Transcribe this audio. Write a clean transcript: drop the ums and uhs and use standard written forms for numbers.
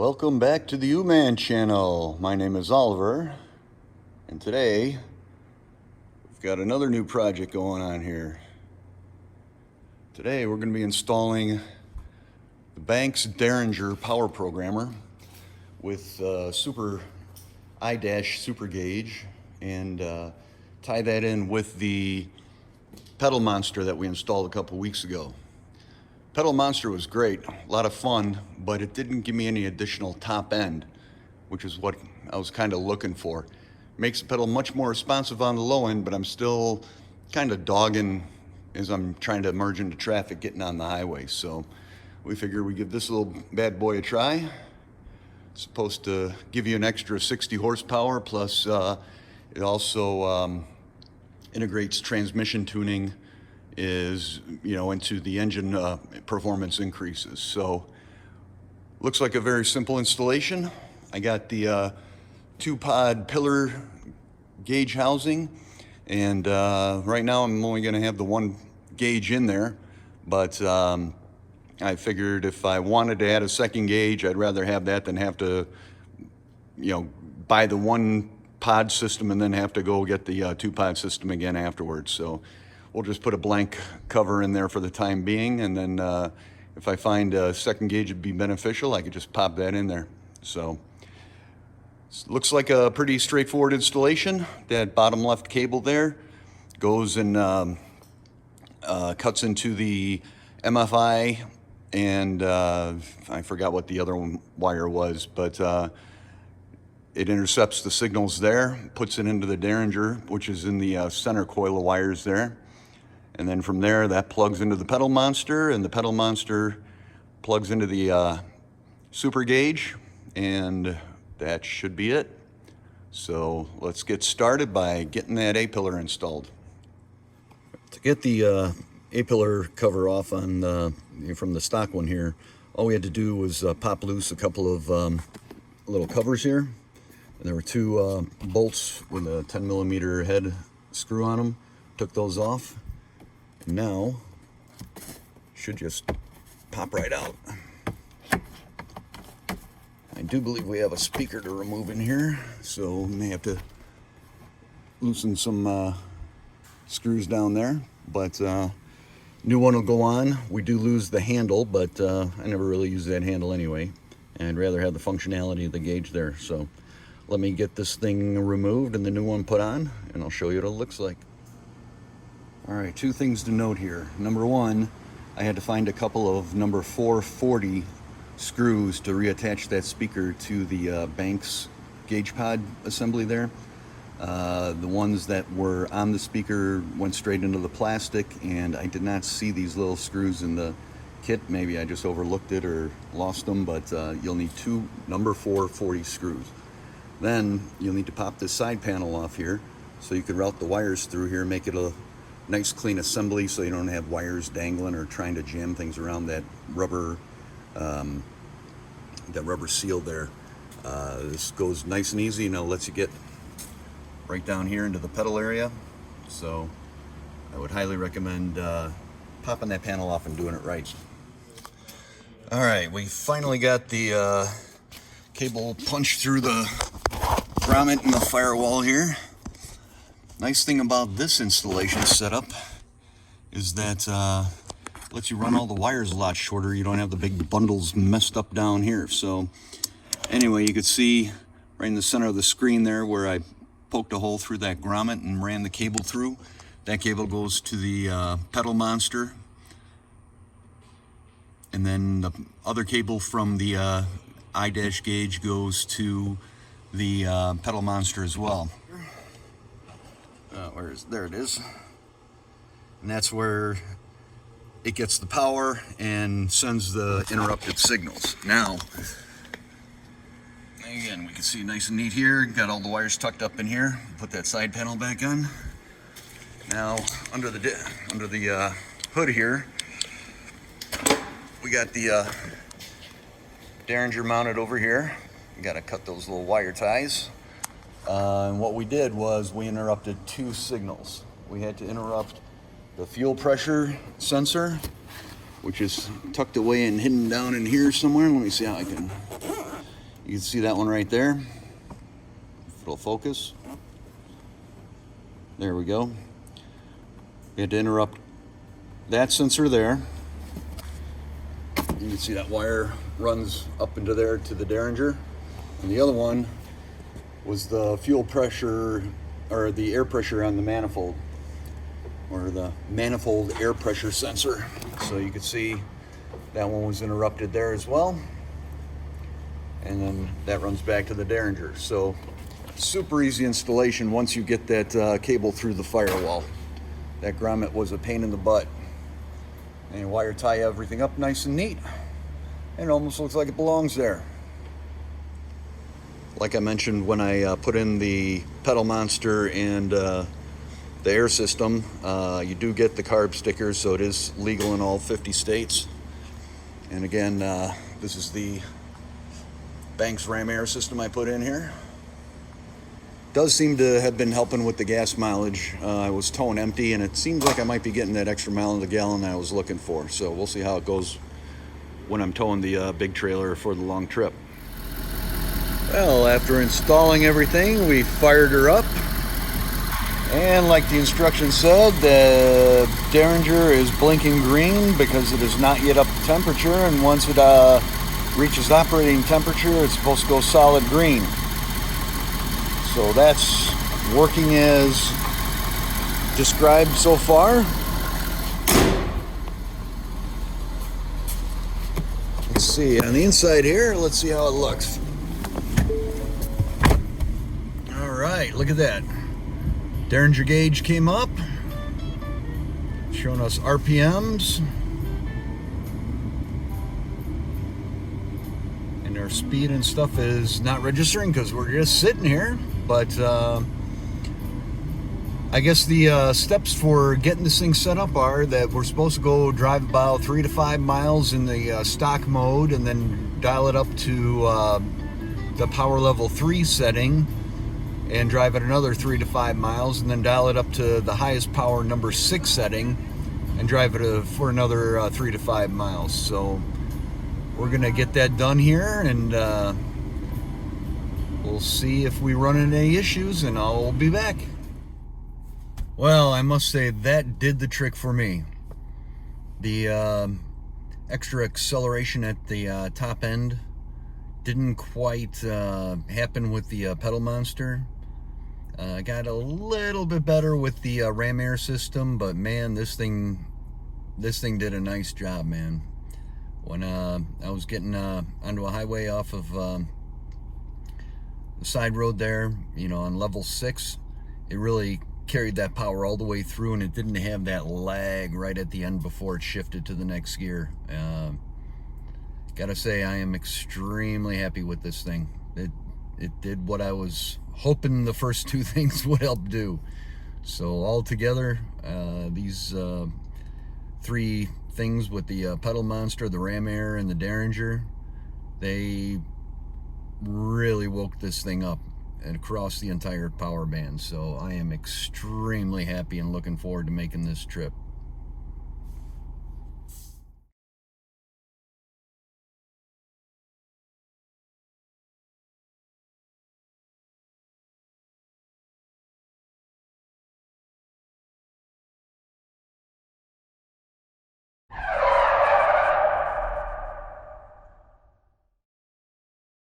Welcome back to the U-Man channel. My name is Oliver, and today we've got another new project going on here. Today we're going to be installing the Banks Derringer Power Programmer with super super gauge and tie that in with the pedal monster that we installed a couple weeks ago. Pedal Monster was great, a lot of fun, but it didn't give me any additional top end, which is what I was kind of looking for. Makes the pedal much more responsive on the low end, but I'm still kind of dogging as I'm trying to merge into traffic getting on the highway. So we figured we'd give this little bad boy a try. It's supposed to give you an extra 60 horsepower, plus it also integrates transmission tuning into the engine performance increases. So looks like a very simple installation. I got the 2-pod pillar gauge housing, and right now I'm only going to have the 1 gauge in there, but I figured if I wanted to add a 2nd gauge, I'd rather have that than have to buy the 1-pod system and then have to go get the 2-pod system again afterwards. So we'll just put a blank cover in there for the time being, and then if I find a 2nd gauge would be beneficial, I could just pop that in there. So looks like a pretty straightforward installation. That bottom left cable there goes and cuts into the MFI, and I forgot what the other wire was, but it intercepts the signals there, puts it into the Derringer, which is in the center coil of wires there. And then from there, that plugs into the pedal monster, and the pedal monster plugs into the super gauge, and that should be it. So let's get started by getting that A-pillar installed. To get the A-pillar cover off on from the stock one here, all we had to do was pop loose a couple of little covers here. And there were 2 bolts with a 10mm head screw on them. Took those off. Now should just pop right out. I do believe we have a speaker to remove in here, so we may have to loosen some screws down there, but new one will go on. We do lose the handle, but I never really use that handle anyway, and I'd rather have the functionality of the gauge there. So let me get this thing removed and the new one put on, and I'll show you what it looks like. All right, 2 things to note here. Number 1, I had to find a couple of number 440 screws to reattach that speaker to the Banks gauge pod assembly there. The ones that were on the speaker went straight into the plastic, and I did not see these little screws in the kit. Maybe I just overlooked it or lost them, but you'll need 2 number 440 screws. Then you'll need to pop this side panel off here so you can route the wires through here, make it a nice clean assembly so you don't have wires dangling or trying to jam things around that rubber seal there. This goes nice and easy, lets you get right down here into the pedal area. So I would highly recommend popping that panel off and doing it right. All right, we finally got the cable punched through the grommet in the firewall here. Nice thing about this installation setup is that lets you run all the wires a lot shorter. You don't have the big bundles messed up down here. So anyway, you could see right in the center of the screen there where I poked a hole through that grommet and ran the cable through. That cable goes to the pedal monster, and then the other cable from the I-dash gauge goes to the pedal monster as well. There it is, and that's where it gets the power and sends the interrupted signals. Now again, we can see nice and neat here, got all the wires tucked up in here. Put that side panel back on. Now under the hood here, we got the Derringer mounted over here. We got to cut those little wire ties. And what we did was we interrupted 2 signals. We had to interrupt the fuel pressure sensor, which is tucked away and hidden down in here somewhere. Let me see how I can You can see that one right there. If it'll focus. There we go. We had to interrupt that sensor there. You can see that wire runs up into there to the Derringer. And the other one was the fuel pressure, or the air pressure on the manifold, or the manifold air pressure sensor. So you can see that one was interrupted there as well. And then that runs back to the Derringer. So super easy installation once you get that cable through the firewall. That grommet was a pain in the butt. And you wire tie everything up nice and neat. And it almost looks like it belongs there. Like I mentioned, when I put in the pedal monster and the air system, you do get the carb stickers, so it is legal in all 50 states. And again, this is the Banks ram air system I put in here. Does seem to have been helping with the gas mileage. I was towing empty, and it seems like I might be getting that extra mile in the gallon I was looking for. So we'll see how it goes when I'm towing the big trailer for the long trip. Well, after installing everything, we fired her up. And like the instructions said, the Derringer is blinking green because it is not yet up to temperature. And once it reaches operating temperature, it's supposed to go solid green. So that's working as described so far. Let's see, on the inside here, let's see how it looks. All right, look at that. Derringer gauge came up, showing us RPMs. And our speed and stuff is not registering because we're just sitting here. But I guess the steps for getting this thing set up are that we're supposed to go drive about 3 to 5 miles in the stock mode, and then dial it up to the power level 3 setting and drive at another 3 to 5 miles, and then dial it up to the highest power number 6 setting and drive it for another 3 to 5 miles. So we're gonna get that done here, and we'll see if we run into any issues, and I'll be back. Well, I must say that did the trick for me. The extra acceleration at the top end didn't quite happen with the pedal monster. Got a little bit better with the ram air system, but man, this thing did a nice job, man. When I was getting onto a highway off of the side road there, you know, on level 6, it really carried that power all the way through, and it didn't have that lag right at the end before it shifted to the next gear. Gotta say, I am extremely happy with this thing. It did what I was hoping the first 2 things would help do. So altogether, these 3 things with the pedal monster, the ram air, and the Derringer, they really woke this thing up and across the entire power band. So I am extremely happy and looking forward to making this trip.